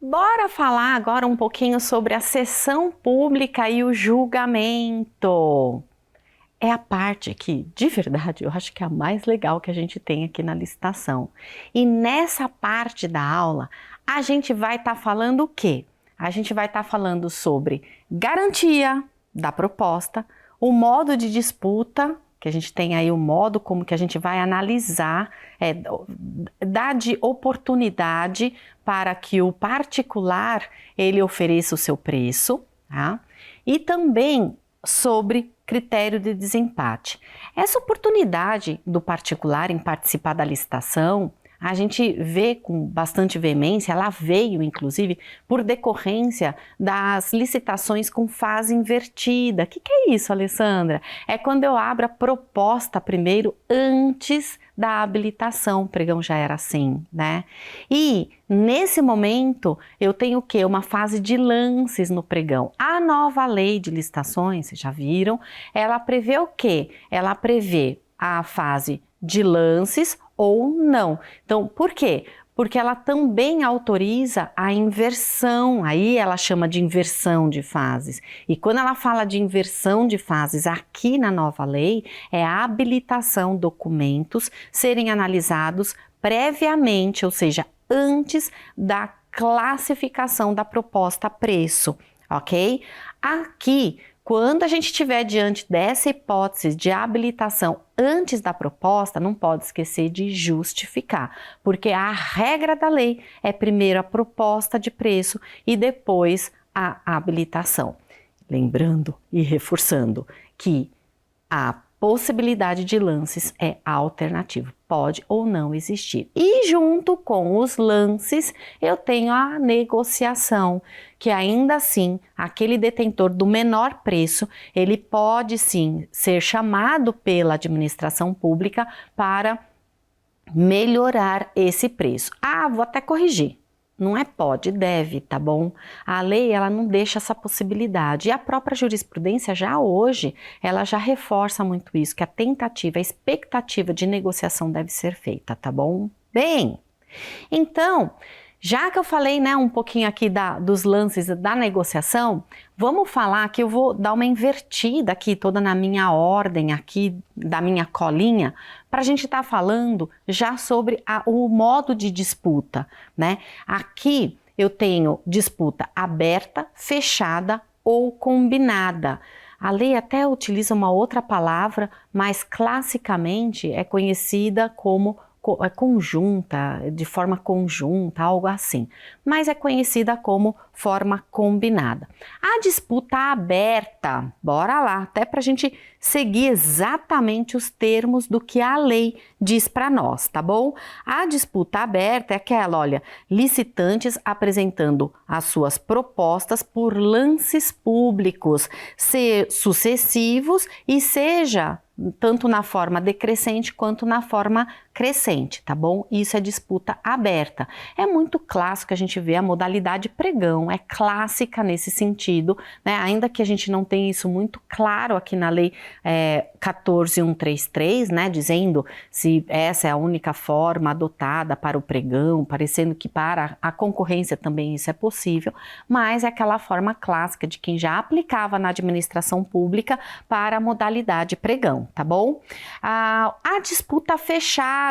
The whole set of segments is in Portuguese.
Bora falar agora um pouquinho sobre a sessão pública e o julgamento. É a parte que, de verdade, eu acho que é a mais legal que a gente tem aqui na licitação. E nessa parte da aula, a gente vai estar falando o quê? A gente vai estar falando sobre garantia da proposta, o modo de disputa, que a gente tem aí o modo como que a gente vai analisar, dar de oportunidade para que o particular ele ofereça o seu preço, tá? E também sobre critério de desempate. Essa oportunidade do particular em participar da licitação, a gente vê com bastante veemência, ela veio inclusive por decorrência das licitações com fase invertida. O que é isso, Alessandra? É quando eu abro a proposta primeiro antes da habilitação, o pregão já era assim, né? E nesse momento eu tenho o quê? Uma fase de lances no pregão. A nova lei de licitações, vocês já viram, ela prevê o quê? Ela prevê a fase de lances ou não. Então, por quê? Porque ela também autoriza a inversão, aí ela chama de inversão de fases. E quando ela fala de inversão de fases aqui na nova lei, é a habilitação documentos serem analisados previamente, ou seja, antes da classificação da proposta a preço, ok? Aqui, quando a gente estiver diante dessa hipótese de habilitação antes da proposta, não pode esquecer de justificar, porque a regra da lei é primeiro a proposta de preço e depois a habilitação. Lembrando e reforçando que a possibilidade de lances é alternativo, pode ou não existir. E junto com os lances, eu tenho a negociação, que ainda assim, aquele detentor do menor preço, ele pode sim ser chamado pela administração pública para melhorar esse preço. Ah, vou até corrigir. Não é pode, deve, tá bom? A lei, ela não deixa essa possibilidade. E a própria jurisprudência, já hoje, ela já reforça muito isso, que a tentativa, a expectativa de negociação deve ser feita, tá bom? Bem, então, já que eu falei, né, um pouquinho aqui dos lances da negociação, vamos falar que eu vou dar uma invertida aqui, toda na minha ordem aqui, da minha colinha, para a gente estar falando já sobre o modo de disputa, né? Aqui eu tenho disputa aberta, fechada ou combinada. A lei até utiliza uma outra palavra, mas classicamente é conhecida como conjunta, de forma conjunta, algo assim, mas é conhecida como forma combinada. A disputa aberta, bora lá, até para a gente seguir exatamente os termos do que a lei diz para nós, tá bom? A disputa aberta é aquela, olha, licitantes apresentando as suas propostas por lances públicos, sucessivos e seja tanto na forma decrescente quanto na forma crescente, tá bom? Isso é disputa aberta. É muito clássico a gente ver a modalidade pregão, é clássica nesse sentido, né? Ainda que a gente não tenha isso muito claro aqui na lei 14.133, né? Dizendo se essa é a única forma adotada para o pregão, parecendo que para a concorrência também isso é possível, mas é aquela forma clássica de quem já aplicava na administração pública para a modalidade pregão, tá bom? A disputa fechada.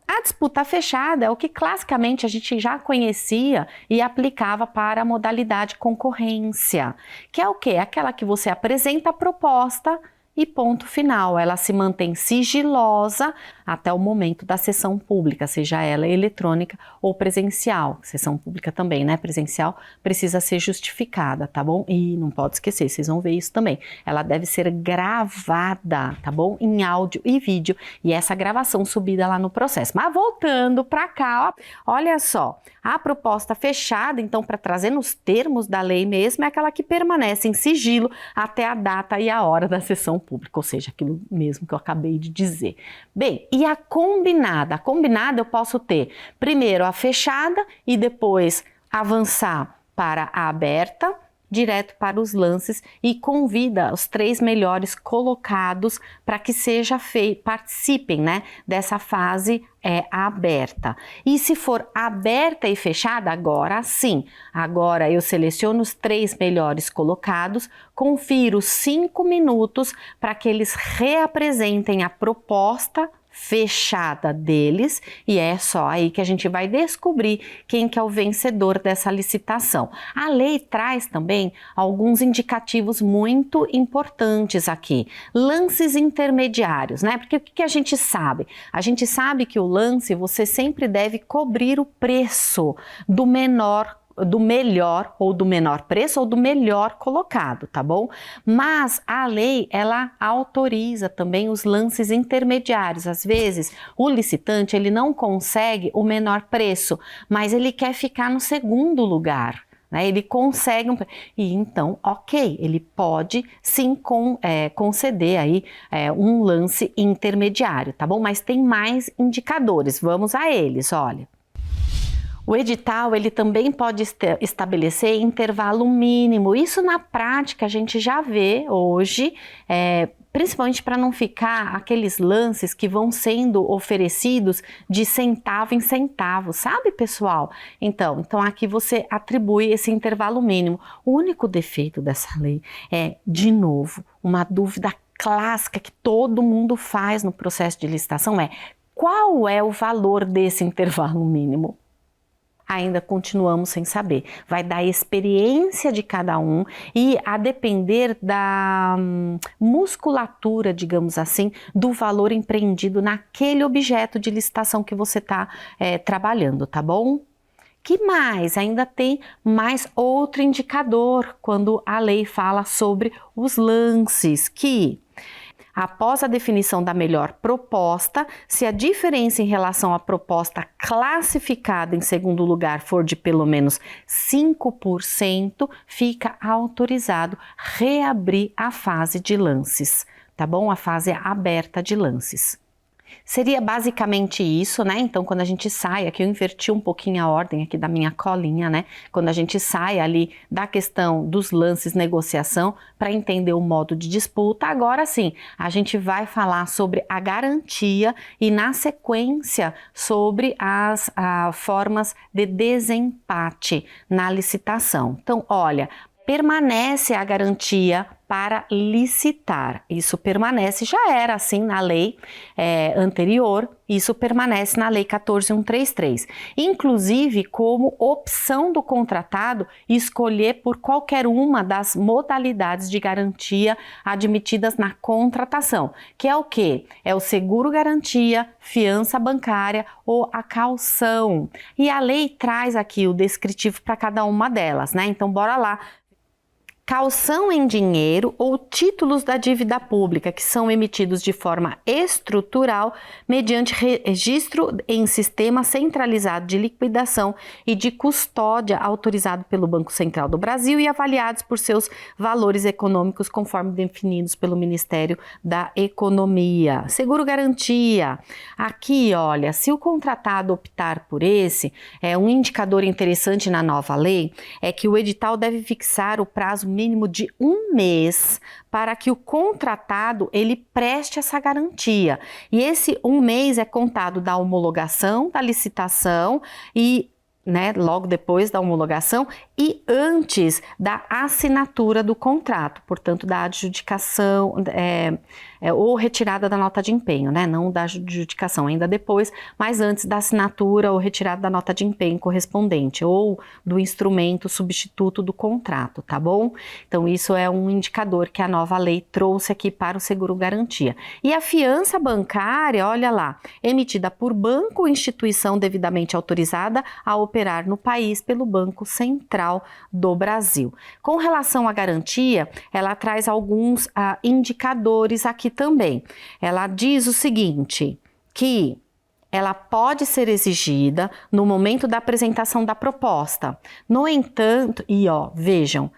A disputa fechada é o que classicamente a gente já conhecia e aplicava para a modalidade concorrência, que é o quê? Aquela que você apresenta a proposta e ponto final. Ela se mantém sigilosa até o momento da sessão pública, seja ela eletrônica ou presencial. Sessão pública também, né? Presencial precisa ser justificada, tá bom? E não pode esquecer, vocês vão ver isso também. Ela deve ser gravada, tá bom? Em áudio e vídeo. E essa gravação subida lá no processo. Mas voltando para cá, ó, olha só. A proposta fechada, então, para trazer nos termos da lei mesmo, é aquela que permanece em sigilo até a data e a hora da sessão pública, ou seja, aquilo mesmo que eu acabei de dizer. Bem, e a combinada? A combinada eu posso ter primeiro a fechada e depois avançar para a aberta, direto para os lances e convida os 3 melhores colocados para que seja feito, participem, né, dessa fase é aberta. E se for aberta e fechada, agora sim. Agora eu seleciono os 3 melhores colocados, confiro 5 minutos para que eles reapresentem a proposta fechada deles e é só aí que a gente vai descobrir quem que é o vencedor dessa licitação. A lei traz também alguns indicativos muito importantes aqui, lances intermediários, né? Porque o que a gente sabe? A gente sabe que o lance você sempre deve cobrir o preço do melhor ou do menor preço ou do melhor colocado, tá bom? Mas a lei, ela autoriza também os lances intermediários. Às vezes, o licitante, ele não consegue o menor preço, mas ele quer ficar no segundo lugar. Ele consegue e então, ok, ele pode sim conceder aí um lance intermediário, tá bom? Mas tem mais indicadores, vamos a eles, olha. O edital, ele também pode estabelecer intervalo mínimo. Isso na prática a gente já vê hoje, principalmente para não ficar aqueles lances que vão sendo oferecidos de centavo em centavo, sabe, pessoal? Então aqui você atribui esse intervalo mínimo. O único defeito dessa lei é, de novo, uma dúvida clássica que todo mundo faz no processo de licitação é: qual é o valor desse intervalo mínimo? Ainda continuamos sem saber. Vai dar a experiência de cada um e a depender da musculatura, digamos assim, do valor empreendido naquele objeto de licitação que você está trabalhando, tá bom? Que mais? Ainda tem mais outro indicador quando a lei fala sobre os lances, que após a definição da melhor proposta, se a diferença em relação à proposta classificada em segundo lugar for de pelo menos 5%, fica autorizado reabrir a fase de lances, tá bom? A fase aberta de lances. Seria basicamente isso, né? Então, quando a gente sai, aqui eu inverti um pouquinho a ordem aqui da minha colinha, né? Quando a gente sai ali da questão dos lances negociação para entender o modo de disputa, agora sim, a gente vai falar sobre a garantia e na sequência sobre as formas de desempate na licitação. Então, olha, permanece a garantia para licitar. Isso permanece, já era assim na lei anterior, isso permanece na lei 14.133. Inclusive, como opção do contratado, escolher por qualquer uma das modalidades de garantia admitidas na contratação, que é o quê? É o seguro-garantia, fiança bancária ou a caução. E a lei traz aqui o descritivo para cada uma delas, né? Então, bora lá. Caução em dinheiro ou títulos da dívida pública que são emitidos de forma estrutural mediante registro em sistema centralizado de liquidação e de custódia autorizado pelo Banco Central do Brasil e avaliados por seus valores econômicos conforme definidos pelo Ministério da Economia. Seguro-garantia. Aqui, olha, se o contratado optar por esse, um indicador interessante na nova lei é que o edital deve fixar o prazo mínimo de 1 mês para que o contratado ele preste essa garantia. E esse 1 mês é contado da homologação da licitação e logo depois da homologação e antes da assinatura do contrato, portanto da adjudicação ou retirada da nota de empenho, não da adjudicação, ainda depois, mas antes da assinatura ou retirada da nota de empenho correspondente ou do instrumento substituto do contrato, tá bom? Então isso é um indicador que a nova lei trouxe aqui para o seguro-garantia. E a fiança bancária, olha lá, emitida por banco ou instituição devidamente autorizada a operar no país pelo Banco Central do Brasil. Com relação à garantia, ela traz alguns indicadores aqui também. Ela diz o seguinte, que ela pode ser exigida no momento da apresentação da proposta. No entanto, vejam,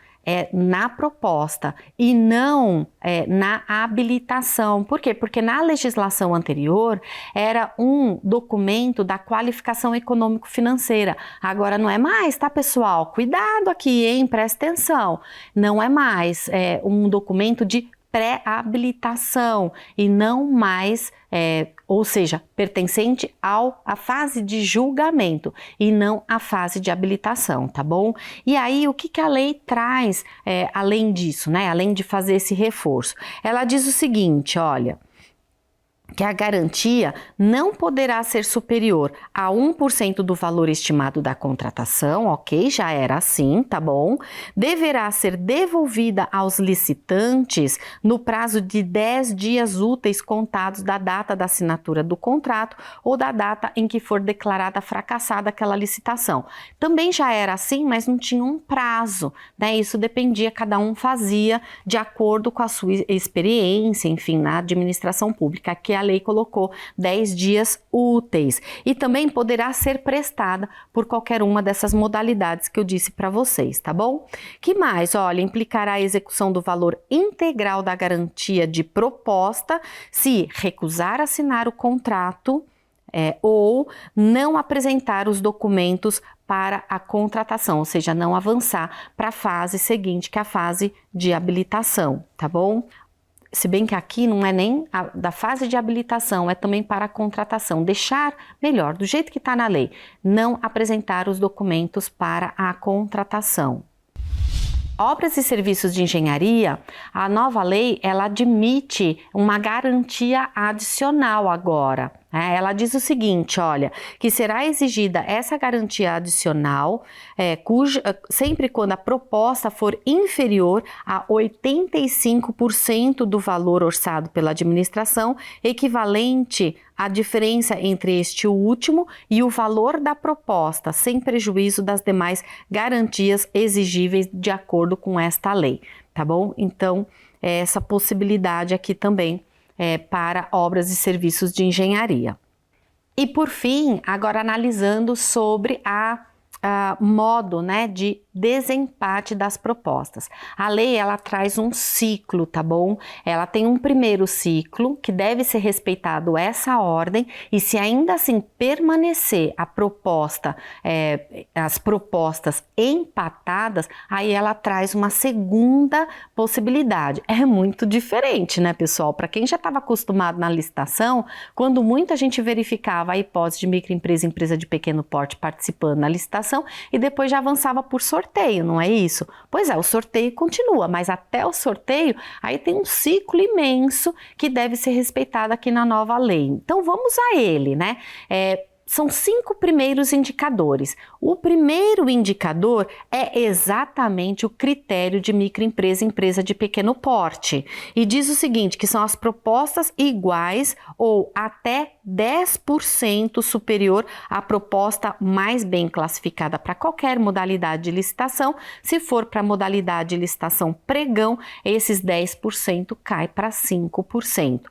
na proposta e não na habilitação. Por quê? Porque na legislação anterior era um documento da qualificação econômico-financeira. Agora não é mais, tá, pessoal? Cuidado aqui, hein? Presta atenção. Não é mais um documento de pré-habilitação e não mais, ou seja, pertencente à fase de julgamento e não à fase de habilitação, tá bom? E aí, o que a lei traz além disso, né? Além de fazer esse reforço? Ela diz o seguinte, olha, que a garantia não poderá ser superior a 1% do valor estimado da contratação, ok? Já era assim, tá bom? Deverá ser devolvida aos licitantes no prazo de 10 dias úteis contados da data da assinatura do contrato ou da data em que for declarada fracassada aquela licitação. Também já era assim, mas não tinha um prazo, né? Isso dependia, cada um fazia de acordo com a sua experiência, enfim, na administração pública, que a lei colocou 10 dias úteis e também poderá ser prestada por qualquer uma dessas modalidades que eu disse para vocês, tá bom? Que mais? Olha, implicará a execução do valor integral da garantia de proposta se recusar assinar o contrato ou não apresentar os documentos para a contratação, ou seja, não avançar para a fase seguinte, que é a fase de habilitação, tá bom? Se bem que aqui não é nem da fase de habilitação, é também para a contratação. Deixar melhor, do jeito que está na lei, não apresentar os documentos para a contratação. Obras e serviços de engenharia, a nova lei, ela admite uma garantia adicional agora. Ela diz o seguinte, olha, que será exigida essa garantia adicional sempre quando a proposta for inferior a 85% do valor orçado pela administração, equivalente à diferença entre este último e o valor da proposta, sem prejuízo das demais garantias exigíveis de acordo com esta lei, tá bom? Então, essa possibilidade aqui também para obras e serviços de engenharia. E por fim, agora analisando sobre a modo, né, de desempate das propostas. A lei, ela traz um ciclo, tá bom? Ela tem um primeiro ciclo que deve ser respeitado essa ordem e se ainda assim permanecer a proposta, as propostas empatadas, aí ela traz uma segunda possibilidade. É muito diferente, né, pessoal? Para quem já estava acostumado na licitação, quando muita gente verificava a hipótese de microempresa e empresa de pequeno porte participando na licitação e depois já avançava por sorteio, não é isso? Pois é, o sorteio continua, mas até o sorteio, aí tem um ciclo imenso que deve ser respeitado aqui na nova lei. Então vamos a ele, né? São 5 primeiros indicadores. O primeiro indicador é exatamente o critério de microempresa e empresa de pequeno porte. E diz o seguinte, que são as propostas iguais ou até 10% superior à proposta mais bem classificada para qualquer modalidade de licitação. Se for para a modalidade de licitação pregão, esses 10% cai para 5%.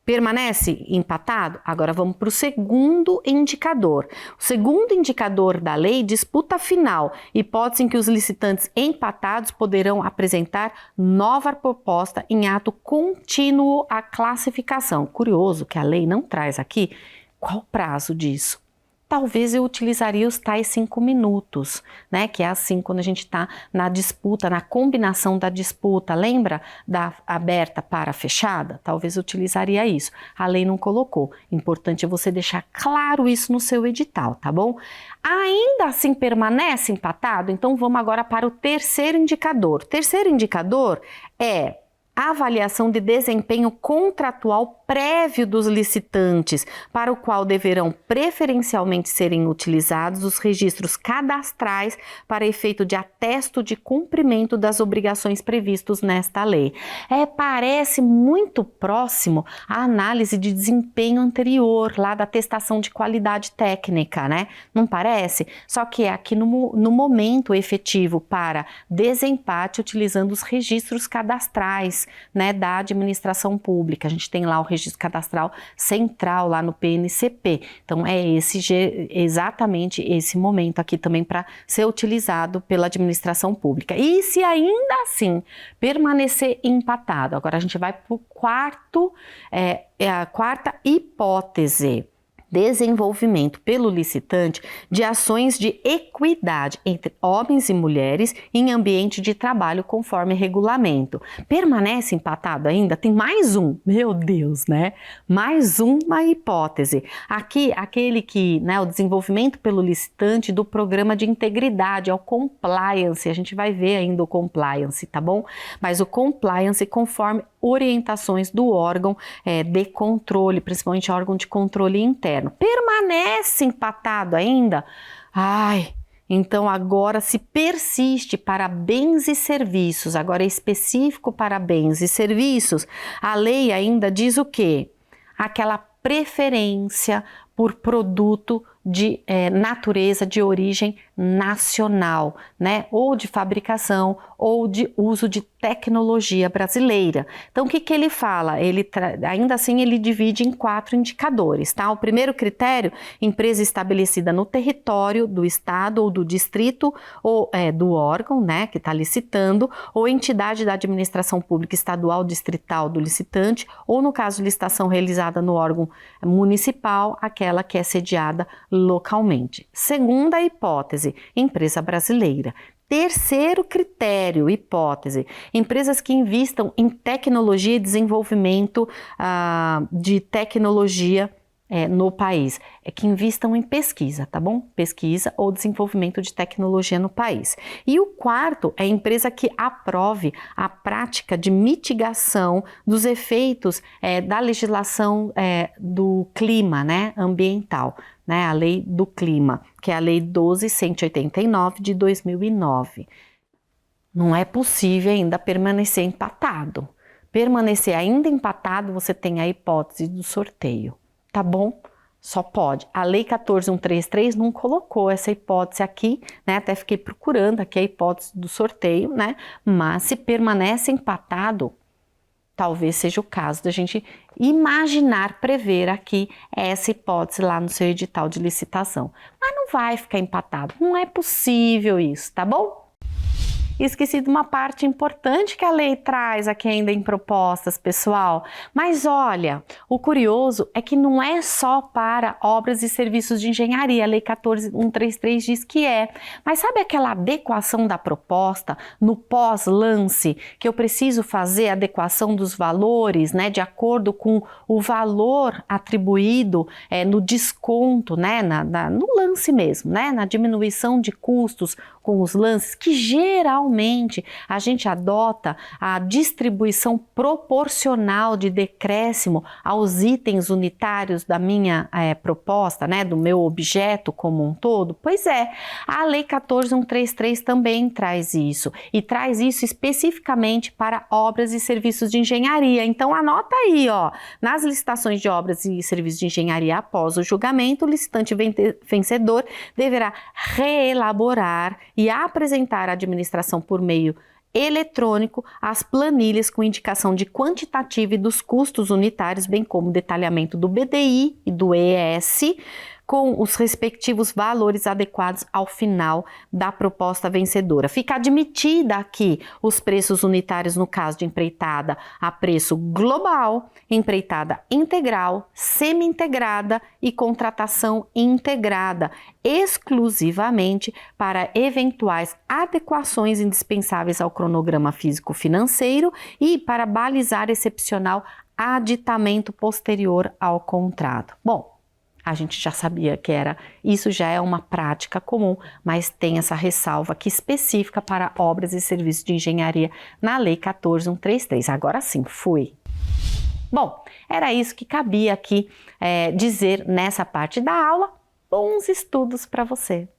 Permanece empatado? Agora vamos para o segundo indicador. O segundo indicador da lei, disputa final, hipótese em que os licitantes empatados poderão apresentar nova proposta em ato contínuo à classificação. Curioso que a lei não traz aqui qual o prazo disso. Talvez eu utilizaria os tais 5 minutos, né? Que é assim quando a gente está na disputa, na combinação da disputa, lembra da aberta para fechada? Talvez eu utilizaria isso. A lei não colocou. Importante é você deixar claro isso no seu edital, tá bom? Ainda assim permanece empatado? Então vamos agora para o terceiro indicador. O terceiro indicador é a avaliação de desempenho contratual prévio dos licitantes, para o qual deverão preferencialmente serem utilizados os registros cadastrais para efeito de atesto de cumprimento das obrigações previstos nesta lei. Parece muito próximo à análise de desempenho anterior, lá da atestação de qualidade técnica, né? Não parece? Só que é aqui no momento efetivo para desempate utilizando os registros cadastrais, né, da administração pública. A gente tem lá o registro cadastral central lá no PNCP. Então é exatamente esse momento aqui também para ser utilizado pela administração pública. E se ainda assim permanecer empatado, agora a gente vai para o quarto, a quarta hipótese. desenvolvimento pelo licitante de ações de equidade entre homens e mulheres em ambiente de trabalho conforme regulamento. Permanece empatado ainda? Tem mais um, meu Deus, né? Mais uma hipótese. Aqui, aquele que, né, o desenvolvimento pelo licitante do programa de integridade, é o compliance, a gente vai ver ainda o compliance, tá bom? Mas o compliance conforme orientações do órgão de controle, principalmente órgão de controle interno. Permanece empatado ainda? Ai, então agora se persiste para bens e serviços, agora é específico para bens e serviços, a lei ainda diz o quê? Aquela preferência por produto de natureza de origem nacional, né? Ou de fabricação ou de uso de tecnologia brasileira. Então, o que que ele fala? Ainda assim, ele divide em 4 indicadores, tá? O primeiro critério, empresa estabelecida no território do estado ou do distrito ou do órgão, né, que está licitando, ou entidade da administração pública estadual, distrital do licitante, ou no caso de licitação realizada no órgão municipal, aquela que é sediada localmente. Segunda hipótese, empresa brasileira. Terceiro critério, hipótese, empresas que investam em tecnologia e desenvolvimento de tecnologia no país, que investam em pesquisa, tá bom? Pesquisa ou desenvolvimento de tecnologia no país. E o quarto é a empresa que aprove a prática de mitigação dos efeitos da legislação do clima, né, ambiental, né, a lei do clima, que é a lei 12.189 de 2009. Não é possível ainda permanecer empatado. Permanecer ainda empatado, você tem a hipótese do sorteio. Tá bom? Só pode. A lei 14.133 não colocou essa hipótese aqui, né? Até fiquei procurando aqui a hipótese do sorteio, né? Mas se permanece empatado, talvez seja o caso da gente imaginar, prever aqui essa hipótese lá no seu edital de licitação. Mas não vai ficar empatado, não é possível isso, tá bom? Esqueci de uma parte importante que a lei traz aqui ainda em propostas, pessoal. Mas olha, o curioso é que não é só para obras e serviços de engenharia, a lei 14.133 diz que é. Mas sabe aquela adequação da proposta no pós-lance, que eu preciso fazer a adequação dos valores, né, de acordo com o valor atribuído no desconto, né, no lance mesmo, né, na diminuição de custos com os lances, que geralmente a gente adota a distribuição proporcional de decréscimo aos itens unitários da minha proposta, né, do meu objeto como um todo. Pois é, a lei 14.133 também traz isso, e traz isso especificamente para obras e serviços de engenharia. Então anota aí, ó, nas licitações de obras e serviços de engenharia após o julgamento, o licitante vencedor deverá reelaborar e apresentar à administração por meio eletrônico as planilhas com indicação de quantitativa e dos custos unitários, bem como detalhamento do BDI e do ES, com os respectivos valores adequados ao final da proposta vencedora. Fica admitida aqui os preços unitários no caso de empreitada a preço global, empreitada integral, semi-integrada e contratação integrada, exclusivamente para eventuais adequações indispensáveis ao cronograma físico-financeiro e para balizar excepcional aditamento posterior ao contrato. Bom, a gente já sabia que isso já é uma prática comum, mas tem essa ressalva aqui específica para obras e serviços de engenharia na lei 14.133. Agora sim, fui. Bom, era isso que cabia aqui dizer nessa parte da aula. Bons estudos para você!